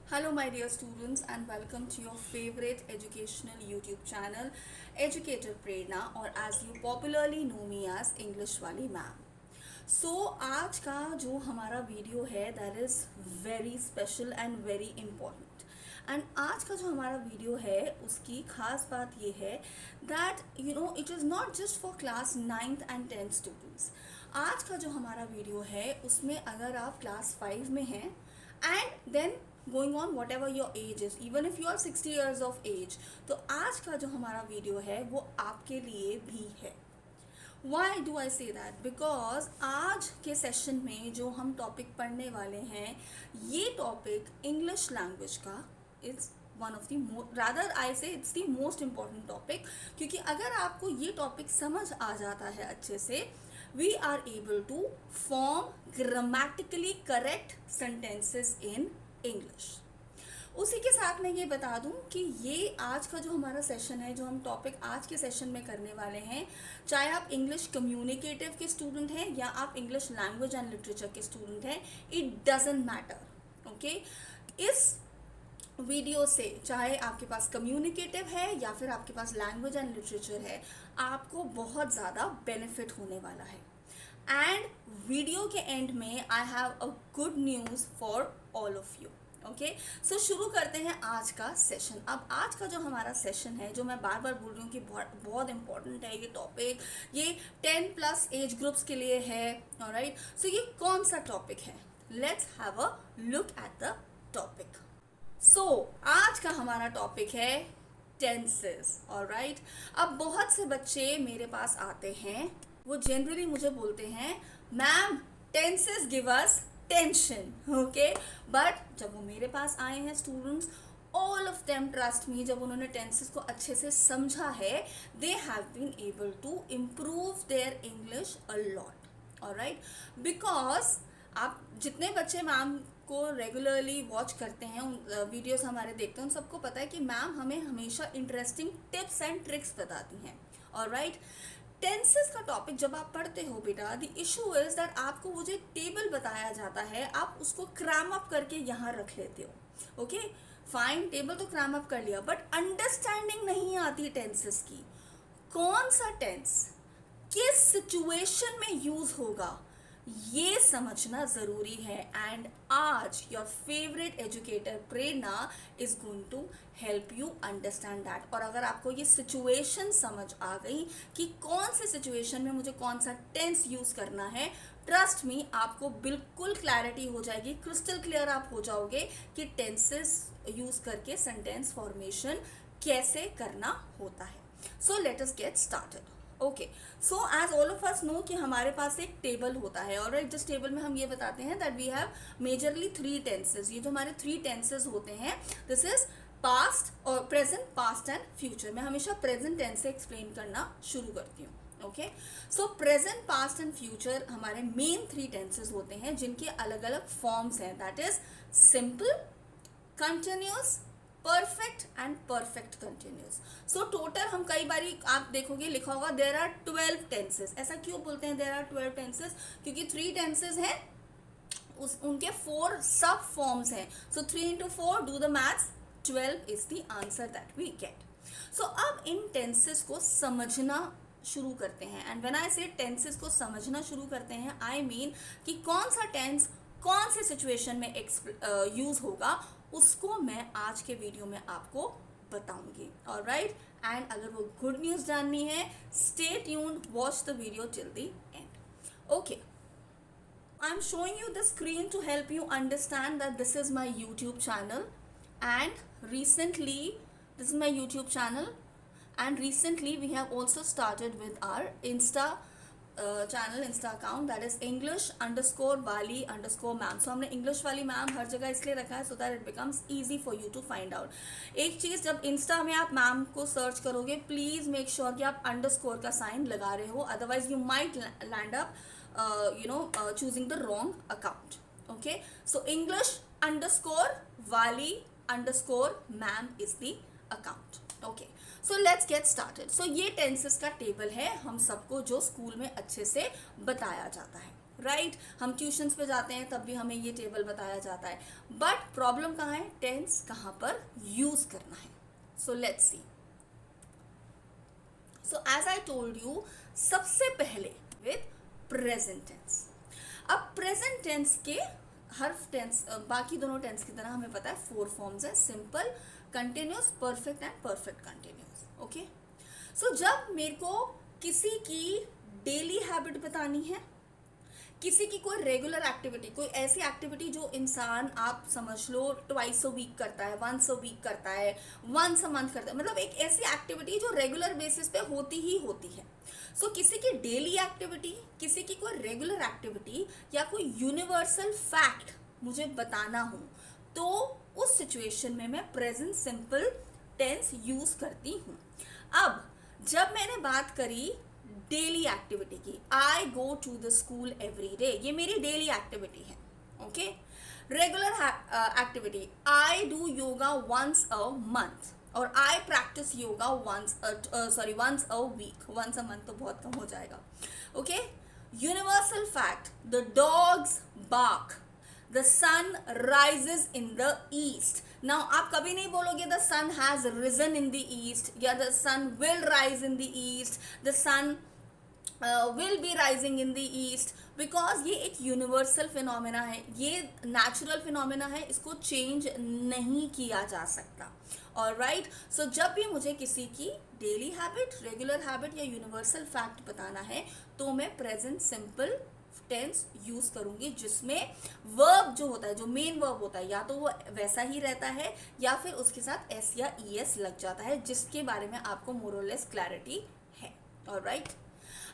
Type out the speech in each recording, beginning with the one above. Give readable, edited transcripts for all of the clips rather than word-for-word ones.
Hello, my dear students, and welcome to your favorite educational YouTube channel, Educator Prerna, or as you popularly know me as English वाली ma'am. सो आज का जो हमारा video है that is very special and very important. And आज का जो हमारा वीडियो है उसकी खास बात ये है that it is not just for class 9th and 10th students. आज का जो हमारा वीडियो है उसमें अगर आप क्लास 5 में हैं and then going on whatever your age is, even if you are 60 years of age, तो आज का जो हमारा वीडियो है वो आपके लिए भी है. Why do I say that? Because आज के सेशन में जो हम टॉपिक पढ़ने वाले हैं ये टॉपिक इंग्लिश लैंग्वेज का is one of the rather I say it's the most important topic. क्योंकि अगर आपको ये टॉपिक समझ आ जाता है अच्छे से, we are able to form grammatically correct sentences in English. उसी के साथ मैं ये बता दूं कि ये आज का जो हमारा सेशन है, जो हम टॉपिक आज के सेशन में करने वाले हैं, चाहे आप इंग्लिश कम्युनिकेटिव के स्टूडेंट हैं या आप इंग्लिश लैंग्वेज एंड लिटरेचर के स्टूडेंट हैं, इट डजंट मैटर. ओके, इस वीडियो से चाहे आपके पास कम्युनिकेटिव है या फिर आपके पास लैंग्वेज एंड लिटरेचर है, आपको बहुत ज़्यादा बेनिफिट होने वाला है. एंड वीडियो के एंड में I have a good news for all of you. Okay, so शुरू करते हैं आज का सेशन. अब आज का जो हमारा सेशन है, जो मैं बार बार बोल रही हूँ कि बहुत इंपॉर्टेंट है ये टॉपिक, ये 10+ एज ग्रुप्स के लिए है. ऑलराइट, सो ये कौन सा टॉपिक है? Let's have a look at the topic. So आज का हमारा टॉपिक है टेंसेस. ऑलराइट, अब बहुत से बच्चे मेरे पास आते हैं, वो जनरली मुझे बोलते हैं ma'am tenses give us tension. Okay, but जब वो मेरे पास आए हैं students, all of them trust me, जब उन्होंने टेंसेस को अच्छे से समझा है, they have been able to improve their English a lot. Alright, because आप जितने बच्चे मैम को रेगुलरली वॉच करते हैं, वीडियोस हमारे देखते हैं, उन सबको पता है कि मैम हमें हमेशा इंटरेस्टिंग टिप्स एंड ट्रिक्स बताती हैं. ऑलराइट, टेंसेस का टॉपिक जब आप पढ़ते हो बेटा, द इशू इज दैट आपको वो जो टेबल बताया जाता है आप उसको क्रैम अप करके यहाँ रख लेते हो. ओके फाइन, टेबल तो क्रैम अप कर लिया, बट अंडरस्टैंडिंग नहीं आती टेंसेस की. कौन सा टेंस किस सिचुएशन में यूज होगा ये समझना ज़रूरी है. एंड आज your favourite educator Prerna is going to help you understand that. और अगर आपको ये सिचुएशन समझ आ गई कि कौन से सिचुएशन में मुझे कौन सा टेंस यूज़ करना है, ट्रस्ट मी आपको बिल्कुल क्लैरिटी हो जाएगी, क्रिस्टल क्लियर आप हो जाओगे कि टेंसेस यूज़ करके सेंटेंस फॉर्मेशन कैसे करना होता है. So let us get started. Okay, so as all of us know कि हमारे पास एक टेबल होता है. और जिस टेबल में हम ये बताते हैं that we have majorly 3 tenses. ये जो हमारे 3 टेंसेज होते हैं, दिस इज पास्ट और प्रेजेंट, पास्ट एंड फ्यूचर. मैं हमेशा प्रेजेंट टेंस से एक्सप्लेन करना शुरू करती हूँ. Okay, so present, past and future हमारे मेन 3 टेंसेज होते हैं जिनके अलग अलग फॉर्म्स हैं. That is simple, continuous, perfect and perfect continuous. So total हम कई बारी आप देखोगे लिखा होगा देयर आर 12 टेंसेस. ऐसा क्यों बोलते हैं देयर आर 12 टेंसेस? क्योंकि 3 टेंसेस हैं, उनके 4 सब फॉर्म्स हैं. So 3 into 4 do the maths, 12 is the answer that we get. So अब इन टेंसेस को समझना शुरू करते हैं. एंड व्हेन आई से टेंसेस को समझना शुरू करते हैं, आई मीन कि कौन सा टेंस कौन से सिचुएशन में यूज होगा, उसको मैं आज के वीडियो में आपको बताऊंगी. ऑलराइट, एंड अगर वो गुड न्यूज़ जाननी है, stay tuned, watch the video till the end. Okay, I am showing you the screen to help you understand that this is my YouTube channel. And recently this is my YouTube channel, and recently we have also started with our Insta channel, Insta account, that is English_Wali_ma'am. So हमने English वाली ma'am हर जगह इसलिए रखा है so that it becomes easy for you to find out. एक चीज़, जब इंस्टा में आप मैम को सर्च करोगे, प्लीज़ मेक श्योर कि आप अंडरस्कोर का साइन लगा रहे हो, otherwise you might land up choosing the wrong account. Okay, so English_Wali_ma'am is the account. Okay, so let's get started. So ये टेंसेस का टेबल है हम सबको जो स्कूल में अच्छे से बताया जाता है. राइट हम ट्यूशंस पे जाते हैं तब भी हमें ये टेबल बताया जाता है, बट प्रॉब्लम कहाँ है, टेंस कहाँ पर यूज करना है. So let's see. So as I told you, सबसे पहले विद प्रेजेंट टेंस. अब प्रेजेंट टेंस के हर टेंस, बाकी दोनों टेंस की तरह हमें पता है 4 फॉर्म्स है, simple, continuous, perfect and perfect continuous. Okay, so जब मेरे को किसी की डेली हैबिट बतानी है, किसी की कोई रेगुलर एक्टिविटी, कोई ऐसी एक्टिविटी जो इंसान आप समझ लो ट्वाइस अ वीक करता है, वंस अ वीक करता है, वंस अ मंथ करता है, मतलब एक ऐसी एक्टिविटी जो रेगुलर बेसिस पे होती ही होती है. सो किसी की डेली एक्टिविटी, किसी की कोई रेगुलर एक्टिविटी या कोई यूनिवर्सल फैक्ट मुझे बताना हो, तो उस सिचुएशन में मैं प्रेजेंट सिंपल टेंस यूज करती हूँ. अब जब मैंने बात करी डेली एक्टिविटी की, I go to the school every day, ये मेरी डेली एक्टिविटी है. Okay, regular activity, I do yoga once a month, और I practise yoga once a week. Once a month तो बहुत कम हो जाएगा. Okay, universal fact, the dogs bark, the sun rises in the east. Now आप कभी नहीं बोलोगे the sun has risen in the east, या the sun will rise in the east, the sun will be rising in the east, because ये एक universal phenomena है, ये natural phenomena है, इसको चेंज नहीं किया जा सकता. ऑलराइट, सो जब भी मुझे किसी की डेली हैबिट, रेगुलर हैबिट या यूनिवर्सल फैक्ट बताना है, तो मैं प्रेजेंट सिंपल टेंस यूज करूंगी, जिसमें वर्ब जो होता है, जो मेन वर्ब होता है, या तो वो वैसा ही रहता है या फिर उसके साथ एस या ई एस लग जाता है, जिसके बारे में आपको मोर और लेस क्लैरिटी है. ऑलराइट,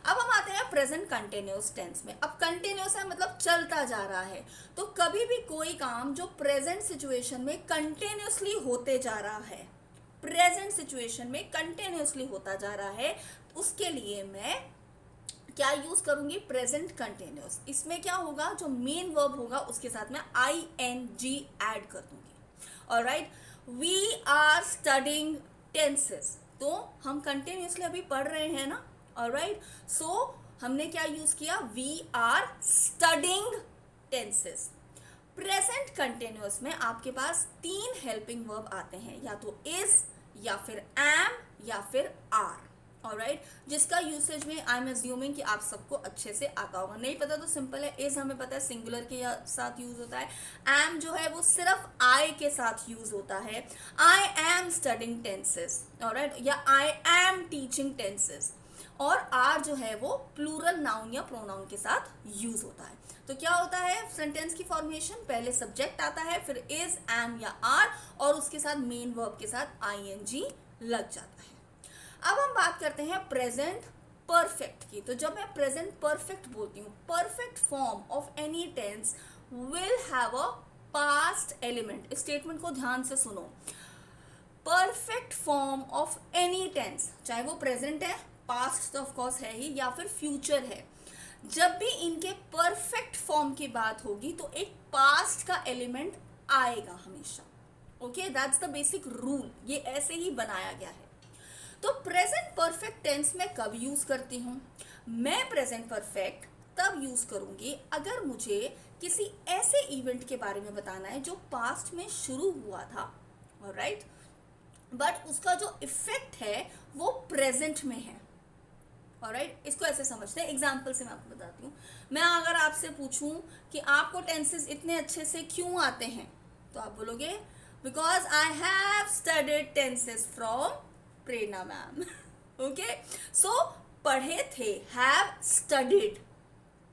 अब हम आते हैं प्रेजेंट कंटिन्यूस टेंस में. अब कंटिन्यूस है मतलब चलता जा रहा है, तो कभी भी कोई काम जो प्रेजेंट सिचुएशन में कंटिन्यूसली होते जा रहा है, प्रेजेंट सिचुएशन में कंटिन्यूसली होता जा रहा है, उसके लिए मैं क्या यूज करूंगी, प्रेजेंट कंटिन्यूस. इसमें क्या होगा, जो मेन वर्ब होगा उसके साथ में आई एन जी ऐड कर दूंगी. Alright, we are studying tenses, तो हम कंटिन्यूसली अभी पढ़ रहे हैं ना. ऑलराइट, सो हमने क्या यूज किया, we are studying tenses. Present continuous में आपके पास 3 हेल्पिंग वर्ब आते हैं, या तो इज, या फिर एम, या फिर आर. ऑलराइट, जिसका यूसेज में आई एम अज्यूमिंग कि आप सबको अच्छे से आता होगा. नहीं पता तो सिंपल है, इज हमें पता है सिंगुलर के साथ यूज होता है, एम जो है वो सिर्फ आई के साथ यूज होता है, I am studying tenses. Alright, या आई एम टीचिंग टेंसेस, और आर जो है वो प्लूरल नाउन या प्रोनाउन के साथ यूज होता है. तो क्या होता है सेंटेंस की फॉर्मेशन, पहले सब्जेक्ट आता है, फिर इज, एम या आर, और उसके साथ मेन वर्ब के साथ आई एन जी लग जाता है. अब हम बात करते हैं प्रेजेंट परफेक्ट की. तो जब मैं प्रेजेंट परफेक्ट बोलती हूँ, perfect form of any tense will have a past element. Statement को ध्यान से सुनो. Perfect form of any tense, चाहे वो प्रेजेंट है, पास्ट तो ऑफ कोर्स है ही, या फिर फ्यूचर है, जब भी इनके परफेक्ट फॉर्म की बात होगी तो एक पास्ट का एलिमेंट आएगा हमेशा. Okay, that's the basic rule, ये ऐसे ही बनाया गया है. तो प्रेजेंट परफेक्ट टेंस में कब यूज करती हूँ, मैं प्रेजेंट परफेक्ट तब यूज करूंगी अगर मुझे किसी ऐसे इवेंट के बारे में बताना है जो पास्ट में शुरू हुआ था. ऑलराइट, बट उसका जो इफेक्ट है वो प्रेजेंट में है. ऑलराइट, इसको ऐसे समझते हैं. एग्जाम्पल से मैं आपको बताती हूँ. मैं अगर आपसे पूछूं कि आपको टेंसेस इतने अच्छे से क्यों आते हैं, तो आप बोलोगे because I have studied tenses from Prerna ma'am. Okay, so पढ़े थे, हैव स्टडीड,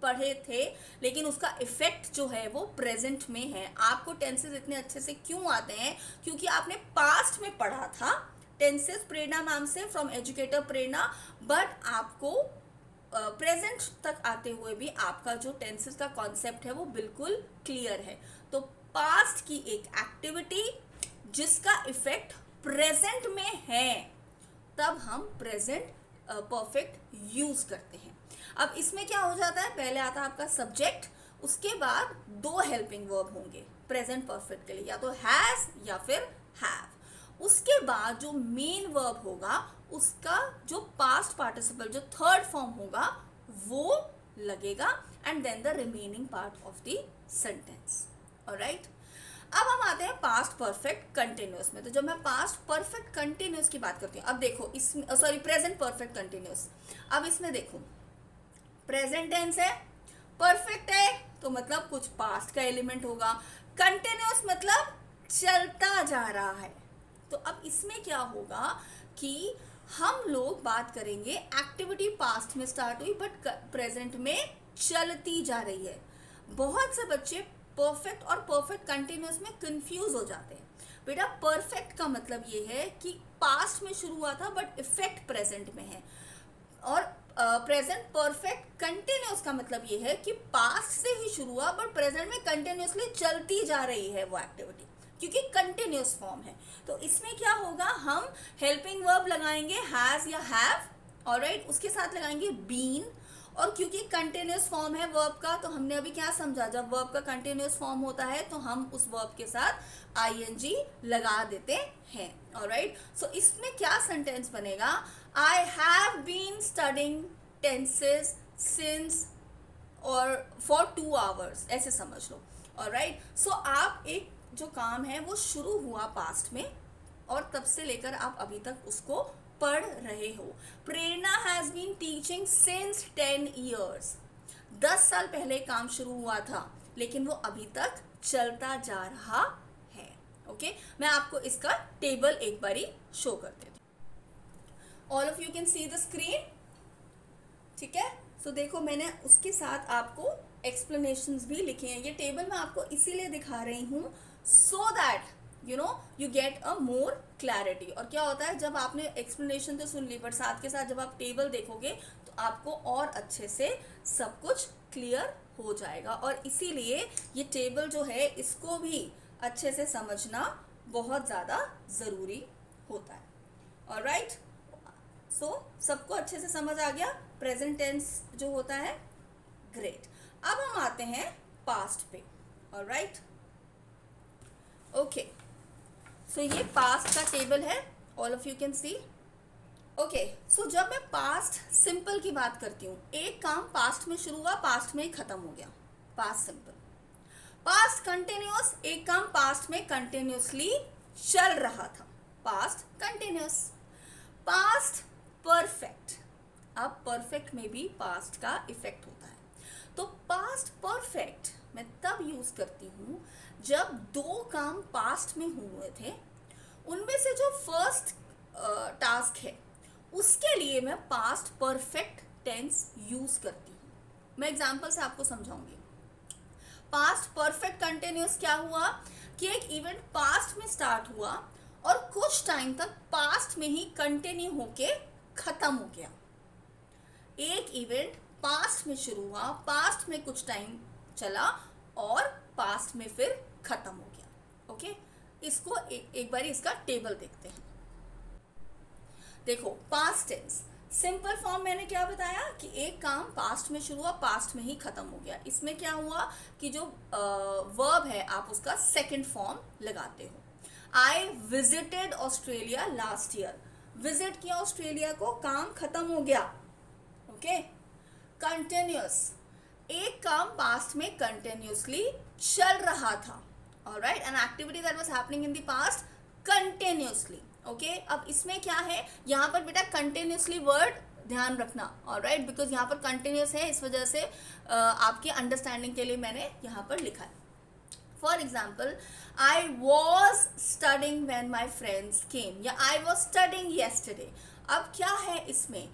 पढ़े थे, लेकिन उसका इफेक्ट जो है वो प्रेजेंट में है. आपको टेंसेस इतने अच्छे से क्यों आते हैं, क्योंकि आपने पास्ट में पढ़ा था टेंसेस प्रेरणा मैम से, फ्रॉम एजुकेटर प्रेरणा, बट आपको प्रेजेंट तक आते हुए भी आपका जो टेंसेस का कॉन्सेप्ट है वो बिल्कुल क्लियर है. तो पास्ट की एक एक्टिविटी जिसका इफेक्ट प्रेजेंट में है, तब हम प्रेजेंट परफेक्ट यूज करते हैं. अब इसमें क्या हो जाता है, पहले आता है आपका सब्जेक्ट, उसके बाद 2 हेल्पिंग वर्ब होंगे प्रेजेंट परफेक्ट के लिए, या तो हैज या फिर हैव. उसके बाद जो मेन वर्ब होगा उसका जो पास्ट पार्टिसिपल, जो थर्ड फॉर्म होगा, वो लगेगा and then the remaining part of the sentence. Alright, अब हम आते हैं पास्ट परफेक्ट कंटिन्यूस में। तो जब मैं पास्ट परफेक्ट कंटिन्यूस की बात करती हूँ, अब देखो इसमें सॉरी प्रेजेंट परफेक्ट कंटिन्यूस, अब इसमें देखो प्रेजेंट टेंस है, परफेक्ट है तो मतलब कुछ पास्ट का एलिमेंट होगा, कंटिन्यूस मतलब चलता जा रहा है। तो अब इसमें क्या होगा कि हम लोग बात करेंगे एक्टिविटी पास्ट में स्टार्ट हुई बट प्रेजेंट में चलती जा रही है। बहुत से बच्चे परफेक्ट और परफेक्ट कंटिन्यूस में कंफ्यूज हो जाते हैं। बेटा परफेक्ट का मतलब ये है कि पास्ट में शुरू हुआ था बट इफेक्ट प्रेजेंट में है, और प्रेजेंट परफेक्ट कंटिन्यूस का मतलब ये है कि पास्ट से ही शुरू हुआ बट प्रेजेंट में कंटिन्यूसली चलती जा रही है वो एक्टिविटी, क्योंकि कंटिन्यूस फॉर्म है। तो इसमें क्या होगा, हम हेल्पिंग वर्ब लगाएंगे हैज या हैव, ऑलराइट, उसके साथ लगाएंगे बीन, और क्योंकि कंटिन्यूस फॉर्म है वर्ब का तो हमने अभी क्या समझा, जब वर्ब का कंटिन्यूस फॉर्म होता है तो हम उस वर्ब के साथ आईएनजी लगा देते हैं। ऑलराइट, सो इसमें क्या सेंटेंस बनेगा, I have been studying tenses since और फॉर 2 आवर्स, ऐसे समझ लो। ऑलराइट, सो आप एक जो काम है वो शुरू हुआ पास्ट में और तब से लेकर आप अभी तक उसको पढ़ रहे हो। Prerna has been teaching since 10 years, 10 साल पहले काम शुरू हुआ था लेकिन वो अभी तक चलता जा रहा है। ओके, मैं आपको इसका टेबल एक बारी शो कर देती हूँ। All of you can see the screen, ठीक है। सो देखो मैंने उसके साथ आपको एक्सप्लेनेशंस भी लिखे हैं। ये टेबल मैं आपको इसीलिए दिखा रही हूँ so that you get a more clarity. और क्या होता है, जब आपने एक्सप्लेनेशन तो सुन ली बट साथ के साथ जब आप टेबल देखोगे तो आपको और अच्छे से सब कुछ क्लियर हो जाएगा, और इसीलिए ये टेबल जो है इसको भी अच्छे से समझना बहुत ज़्यादा ज़रूरी होता है। ऑलराइट, सो सबको अच्छे से समझ आ गया प्रेजेंट टेंस जो होता है, ग्रेट। अब हम आते हैं पास्ट पे। ऑलराइट, ओके, सो ये पास्ट का टेबल है, all of you can see. Okay, so जब मैं पास्ट सिंपल की बात करती हूँ, एक काम पास्ट में शुरू हुआ पास्ट में ही खत्म हो गया, पास्ट सिंपल। पास्ट कंटिन्यूस, एक काम पास्ट में कंटिन्यूसली चल रहा था, पास्ट कंटिन्यूस। पास्ट परफेक्ट, अब परफेक्ट में भी पास्ट का इफेक्ट होता है। तो पास्ट परफेक्ट मैं तब यूज करती हूँ जब 2 काम पास्ट में हुए थे, उनमें से जो फर्स्ट टास्क है उसके लिए मैं पास्ट परफेक्ट टेंस यूज करती हूँ। मैं एग्जांपल से आपको समझाऊंगी। पास्ट परफेक्ट कंटिन्यूस क्या हुआ कि एक इवेंट पास्ट में स्टार्ट हुआ और कुछ टाइम तक पास्ट में ही कंटिन्यू होके खत्म हो गया। एक इवेंट पास्ट में शुरू हुआ, पास्ट में कुछ टाइम चला और पास्ट में फिर खत्म हो गया। ओके, इसको एक बार इसका टेबल देखते हैं। देखो पास्ट टेंस सिंपल फॉर्म मैंने क्या बताया कि एक काम पास्ट में शुरू हुआ पास्ट में ही खत्म हो गया। इसमें क्या हुआ कि जो वर्ब है आप उसका सेकंड फॉर्म लगाते हो। I visited Australia last year, visit किया ऑस्ट्रेलिया को, काम खत्म हो गया। ओके, कंटिन्यूस, एक काम पास्ट में कंटिन्यूसली चल रहा था। Alright, an activity that was happening in the past continuously. Okay, अब इसमें क्या है, यहाँ पर बेटा कंटिन्यूसली वर्ड ध्यान रखना। ऑलराइट, बिकॉज यहाँ पर कंटिन्यूस है, इस वजह से आपके अंडरस्टैंडिंग के लिए मैंने यहाँ पर लिखा है। For example, I was studying when my friends came, या आई वॉज स्टडिंग येस्टरडे। अब क्या है इसमें,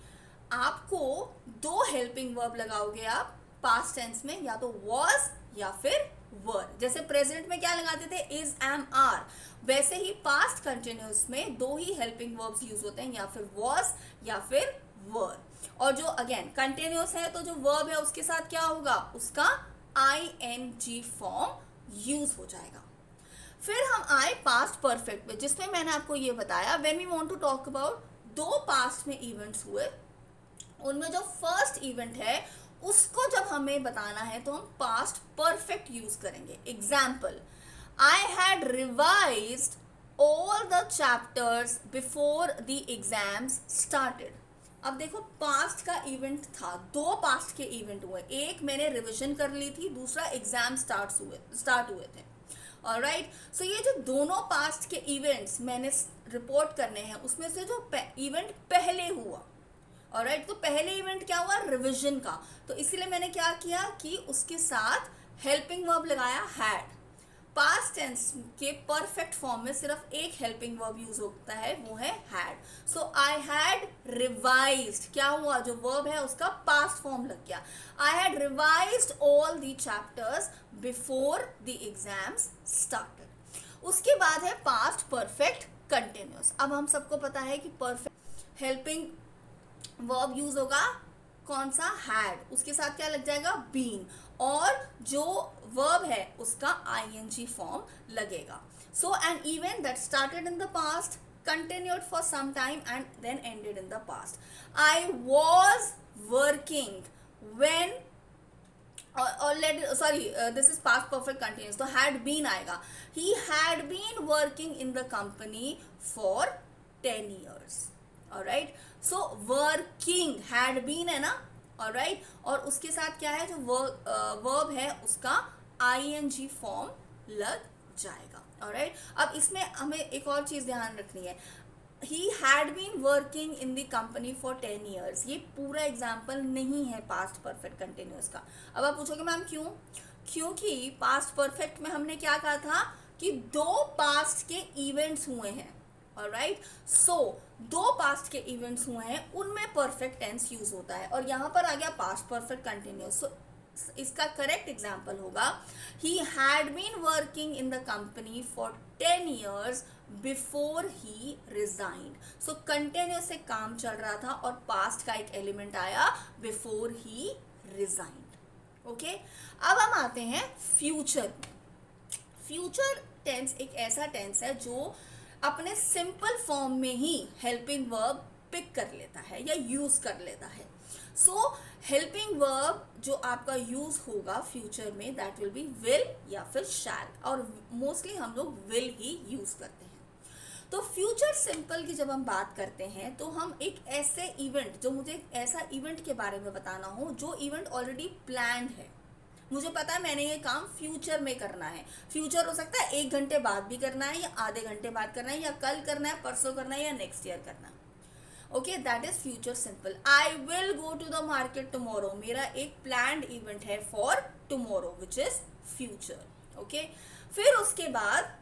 आपको 2 हेल्पिंग वर्ब लगाओगे आप पास्ट टेंस में, या तो वॉज या फिर वर। जैसे प्रेजेंट में क्या लगाते थे, इज, एम, आर, वैसे ही पास्ट कंटिन्यूस में 2 ही हेल्पिंग वर्ब्स यूज होते हैं, या फिर वॉज या फिर वर। और जो अगेन कंटिन्यूस है तो जो वर्ब है उसके साथ क्या होगा, उसका ing फॉर्म यूज हो जाएगा। फिर हम आए पास्ट परफेक्ट में, जिसमें मैंने आपको ये बताया when we want to talk about 2 past में इवेंट्स हुए, उनमें जो फर्स्ट इवेंट है उसको जब हमें बताना है तो हम पास्ट परफेक्ट यूज करेंगे। Example, I had revised all the chapters before the exams started. अब देखो पास्ट का इवेंट था, दो पास्ट के इवेंट हुए, एक मैंने रिवीजन कर ली थी, दूसरा एग्जाम स्टार्ट हुए थे। ऑलराइट, सो ये जो दोनों पास्ट के इवेंट्स मैंने रिपोर्ट करने हैं, उसमें से जो इवेंट पहले हुआ, ऑलराइट, तो पहले इवेंट क्या हुआ, रिवीजन का, तो इसीलिए मैंने क्या किया कि उसके साथ हेल्पिंग वर्ब लगाया हैड। पास्ट टेंस के परफेक्ट फॉर्म में सिर्फ एक हेल्पिंग वर्ब यूज होता है, वो है had. So I had revised, क्या हुआ, जो वर्ब है उसका पास्ट फॉर्म लग गया। I had revised all the chapters before the exams started. उसके बाद है पास्ट परफेक्ट कंटिन्यूस। अब हम सबको पता है कि परफेक्ट हेल्पिंग वर्ब यूज होगा कौन सा, हैड, उसके साथ क्या लग जाएगा, बीन, और जो वर्ब है उसका आईएनजी फॉर्म लगेगा। So an event that started in the past, continued for some time and then ended in the past. I was working when this is past perfect continuous, तो had been आएगा। He had been working in the company for 10 years. Alright, so working had been है ना, alright, और उसके साथ क्या है, जो verb है उसका ing फॉर्म लग जाएगा। Alright, अब इसमें हमें एक और चीज ध्यान रखनी है, he had been working in the company for 10 years, ये पूरा एग्जाम्पल नहीं है पास्ट परफेक्ट कंटिन्यूस का। अब आप पूछोगे मैम क्यों, क्योंकि पास्ट परफेक्ट में हमने क्या कहा था कि दो पास्ट के इवेंट्स हुए हैं। ऑलराइट, सो दो पास्ट के इवेंट्स हुए हैं, उनमें परफेक्ट टेंस यूज होता है, और यहाँ पर आ गया पास्ट परफेक्ट कंटिन्यूस। सो इसका करेक्ट एग्जाम्पल होगा, he had been working in the company for 10 years before he resigned. So continuous से काम चल रहा था और पास्ट का एक एलिमेंट आया बिफोर ही रिजाइंड। ओके, अब हम आते हैं फ्यूचर। फ्यूचर टेंस एक ऐसा टेंस है जो अपने सिंपल फॉर्म में ही हेल्पिंग वर्ब पिक कर लेता है या यूज कर लेता है। सो हेल्पिंग वर्ब जो आपका यूज होगा फ्यूचर में, दैट विल बी विल या फिर शैल, और मोस्टली हम लोग विल ही यूज करते हैं। तो फ्यूचर सिंपल की जब हम बात करते हैं तो हम एक ऐसे इवेंट, जो मुझे एक ऐसा इवेंट के बारे में बताना हो जो इवेंट ऑलरेडी प्लान्ड है, मुझे पता है मैंने ये काम फ्यूचर में करना है। फ्यूचर हो सकता है 1 घंटे बाद भी करना है, या आधे घंटे बाद करना है, या कल करना है, परसों करना है, या नेक्स्ट ईयर करना है। Okay, that is future simple. I will go to the market tomorrow, मेरा एक प्लान्ड इवेंट है for tomorrow which is future. Okay, फिर उसके बाद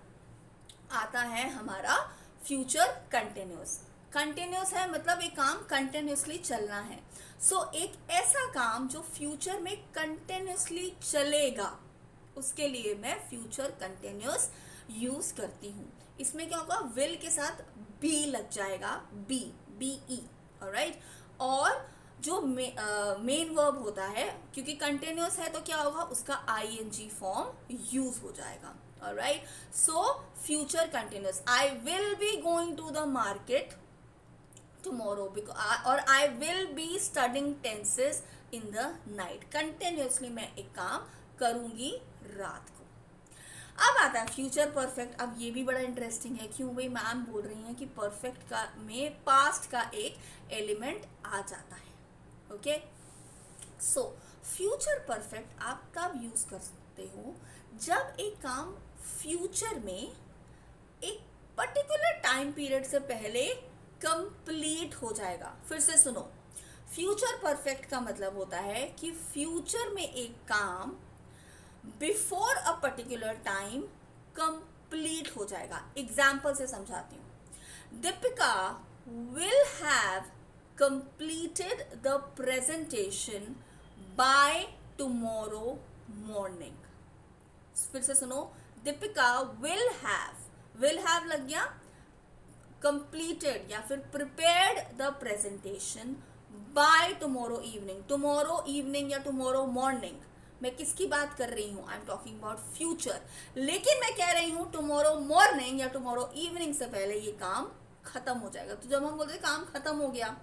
आता है हमारा फ्यूचर कंटिन्यूस। कंटिन्यूस है मतलब एक काम कंटिन्यूसली चलना है। सो एक ऐसा काम जो फ्यूचर में कंटिन्यूसली चलेगा, उसके लिए मैं फ्यूचर कंटिन्यूस यूज करती हूँ। इसमें क्या होगा, विल के साथ बी लग जाएगा, बी ई, ऑलराइट, और जो मेन वर्ब होता है, क्योंकि कंटिन्यूस है तो क्या होगा, उसका आईएनजी फॉर्म यूज हो जाएगा। Alright, so future continuous, I will be going to the market tomorrow और I will be studying tenses in the night। Continuously मैं एक काम करूंगी रात को। अब आता है फ्यूचर परफेक्ट। अब ये भी बड़ा इंटरेस्टिंग है, क्यों भाई मैम बोल रही हैं कि परफेक्ट का में पास्ट का एक एलिमेंट आ जाता है। ओके, सो फ्यूचर परफेक्ट आप तब यूज कर सकते हो जब एक काम फ्यूचर में एक पर्टिकुलर टाइम पीरियड से पहले कंप्लीट हो जाएगा। फिर से सुनो, फ्यूचर परफेक्ट का मतलब होता है कि फ्यूचर में एक काम before a particular time complete हो जाएगा। एग्जाम्पल से समझाती हूँ। Deepika will have completed the presentation by tomorrow morning. फिर से सुनो, दीपिका विल हैव लग गया, कंप्लीटेड या फिर prepared the presentation by tomorrow evening. Tomorrow evening या टुमारो मॉर्निंग, मैं किसकी बात कर रही हूँ, I am talking about future. लेकिन मैं कह रही हूँ टुमारो मॉर्निंग या टुमारो इवनिंग से पहले ये काम खत्म हो जाएगा। तो जब हम बोलते हैं काम खत्म हो गया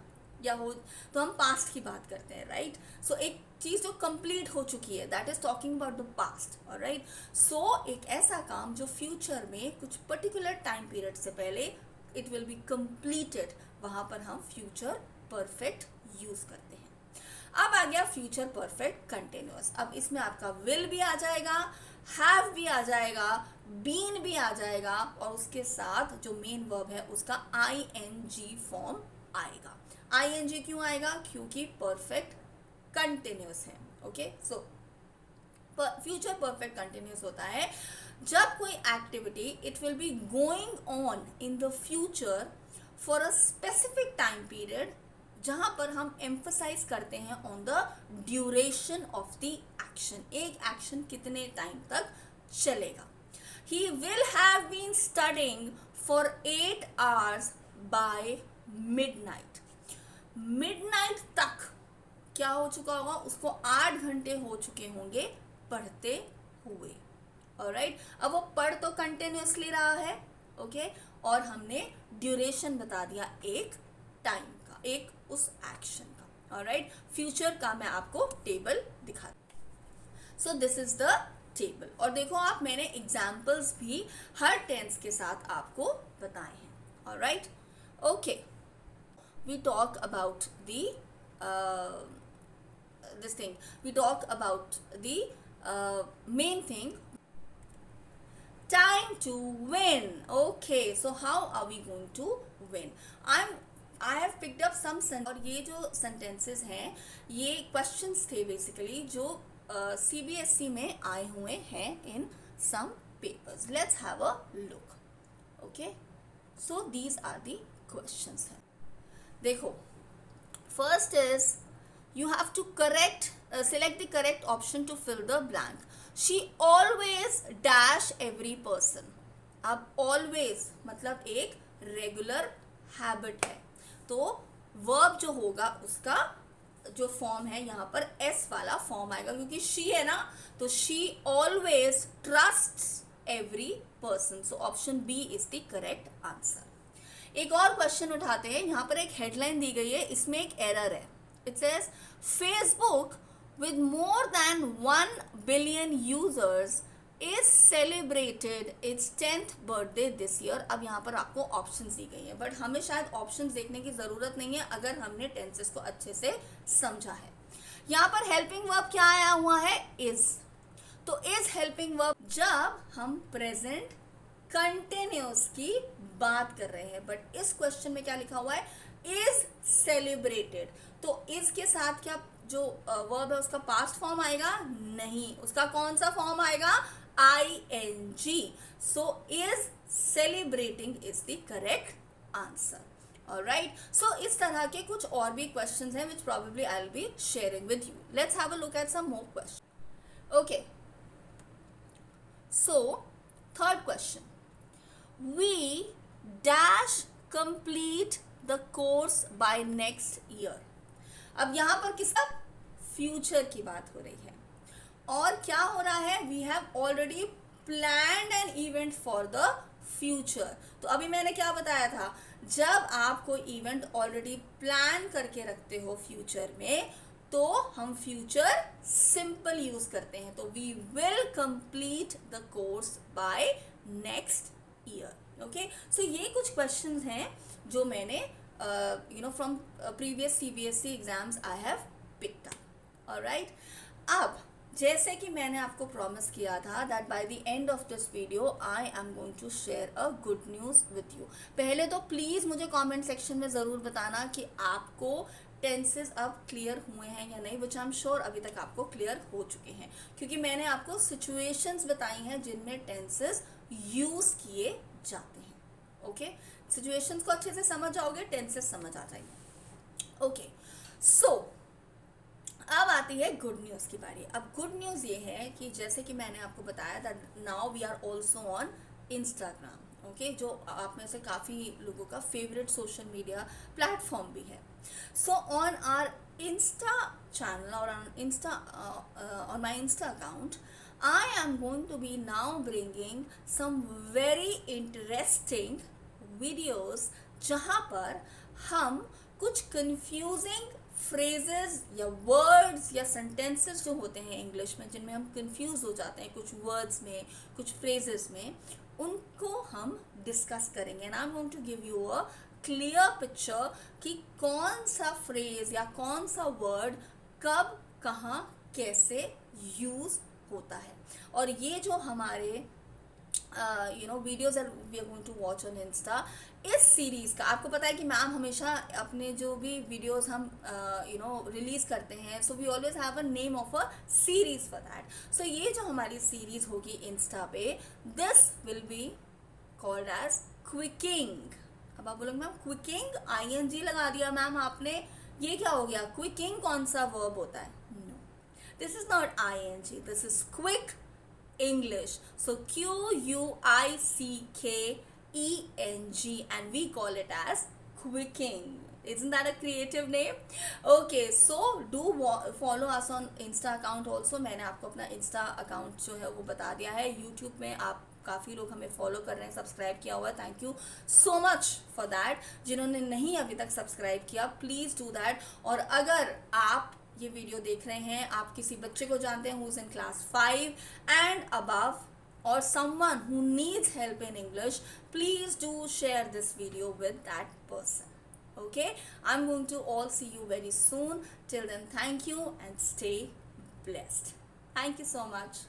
या हो, तो हम पास्ट की बात करते हैं, राइट। सो एक चीज जो कंप्लीट हो चुकी है, that is talking about the past, alright. So एक ऐसा काम जो फ्यूचर में कुछ पर्टिकुलर टाइम पीरियड से पहले इट विल बी कंप्लीटेड, वहां पर हम फ्यूचर परफेक्ट यूज करते हैं। अब आ गया फ्यूचर परफेक्ट कंटिन्यूअस। अब इसमें आपका विल भी आ जाएगा, हैव भी आ जाएगा, बीन भी आ जाएगा, और उसके साथ जो मेन वर्ब है उसका आईएनजी फॉर्म आएगा। आईएनजी क्यों आएगा? क्योंकि परफेक्ट कंटिन्यूअस है। Okay, so future perfect continuous होता है जब कोई activity it will be going on in the future for a specific time period, जहां पर हम एम्फसाइज करते हैं on the duration of the action. एक एक्शन कितने टाइम तक चलेगा। He will have been studying for 8 hours by midnight. Midnight तक क्या हो चुका होगा? उसको 8 घंटे हो चुके होंगे पढ़ते हुए। ऑलराइट, अब वो पढ़ तो कंटिन्यूअसली रहा है, ओके, और हमने ड्यूरेशन बता दिया एक टाइम का, एक उस एक्शन का। ऑलराइट, फ्यूचर का मैं आपको टेबल दिखा। So this is the table, और देखो आप, मैंने एग्जाम्पल्स भी हर टेंस के साथ आपको बताए हैं। Alright, okay, we talk about the this thing, we talk about the main thing, time to win. Okay, so how are we going to win? I have picked up some और ये जो sentences हैं ये questions थे basically जो CBSE में आए हुए हैं in some papers. Let's have a look. Okay, so these are the questions हैं। देखो, first is you have to select the correct option to fill the blank. She always dash every person. अब always मतलब एक regular habit है, तो verb जो होगा उसका जो फॉर्म है यहाँ पर S वाला फॉर्म आएगा, क्योंकि she है ना, तो she always trusts every person. So option B is the correct answer. एक और क्वेश्चन उठाते हैं। यहाँ पर एक हेडलाइन दी गई है, इसमें एक एरर है। It says Facebook with more than 1 billion users is celebrated its 10th birthday this year. अब यहाँ पर आपको ऑप्शंस दी गई हैं, बट हमें शायद ऑप्शंस देखने की ज़रूरत नहीं है अगर हमने टेंसेस को अच्छे से समझा है। यहाँ पर हेल्पिंग वर्ब क्या आया हुआ है? इज। तो इज हेल्पिंग वर्ब जब हम प्रेजेंट कंटिन्यूअस की बात कर रहे हैं, बट इस क्वेश्चन में क्या लिखा हुआ है? Is celebrated. तो इज के साथ क्या जो वर्ब है उसका पास्ट फॉर्म आएगा? नहीं, उसका कौन सा फॉर्म आएगा? ING. So is celebrating is the correct answer. Alright, so इस तरह के कुछ और भी क्वेश्चंस हैं which probably I'll be sharing with you. Let's have a look at some more questions. Okay, so third question, we dash complete the course by next year. अब यहाँ पर किसका? फ्यूचर की बात हो रही है, और क्या हो रहा है? We have already planned an event for the future. तो अभी मैंने क्या बताया था? जब आप कोई इवेंट ऑलरेडी प्लान करके रखते हो फ्यूचर में, तो हम फ्यूचर सिंपल यूज करते हैं। तो we will complete the course by next year. Okay, so ये कुछ क्वेश्चंस हैं जो मैंने from previous CBSE exams I have picked up. Alright, अब जैसे कि मैंने आपको प्रॉमिस किया था that by the end of this video I am going to share a good news with you. पहले तो प्लीज़ मुझे कमेंट सेक्शन में ज़रूर बताना कि आपको टेंसेस अब क्लियर हुए हैं या नहीं, विच आई एम श्योर अभी तक आपको क्लियर हो चुके हैं, क्योंकि मैंने आपको सिचुएशंस बताई हैं जिनमें टेंसेस यूज़ किए जाते हैं। ओके, सिचुएशंस को अच्छे से समझ जाओगे, टेंसेस समझ आ जाएंगे। ओके, सो अब आती है गुड न्यूज़ की बारी। अब गुड न्यूज़ ये है कि जैसे कि मैंने आपको बताया that now we are also on Instagram. Okay, जो आप में से काफ़ी लोगों का फेवरेट सोशल मीडिया प्लेटफॉर्म भी है। So on our Insta channel और on my Insta account, I am going to be now bringing some very interesting videos जहाँ पर हम कुछ confusing phrases या words या sentences जो होते हैं इंग्लिश में, जिनमें हम confuse हो जाते हैं कुछ words में, कुछ phrases में, उनको हम डिस्कस करेंगे। And I am going to give you a clear picture कि कौन सा फ्रेज या कौन सा वर्ड कब कहाँ कैसे यूज होता है। और ये जो हमारे videos we are going to watch on Insta, इस सीरीज़ का आपको पता है कि मैम हमेशा अपने जो भी वीडियोस हम रिलीज करते हैं, so we always have a name of a series for that. So ये जो हमारी सीरीज होगी इंस्टा पे, this will be called as quicking. अब आप बोलोगे मैम क्विकिंग, आईएनजी लगा दिया मैम आपने, ये क्या हो गया? क्विकिंग कौन सा वर्ब होता है? No, this is not ING, this is quick English. So QUICKENG, and we call it as quicking. Isn't that a creative name? Okay, so do follow us on Insta account also. मैंने आपको अपना Insta account जो है वो बता दिया है। YouTube में आप काफ़ी लोग हमें फॉलो कर रहे हैं, सब्सक्राइब किया हुआ है, thank you so much for that. जिन्होंने नहीं अभी तक सब्सक्राइब किया, प्लीज़ डू दैट। और अगर आप ये वीडियो देख रहे हैं, आप किसी बच्चे को जानते हैं who is in class 5 and above, or someone who needs help in English, please do share this video with that person. Okay, I'm going to all see you very soon. Till then, thank you and stay blessed. Thank you so much.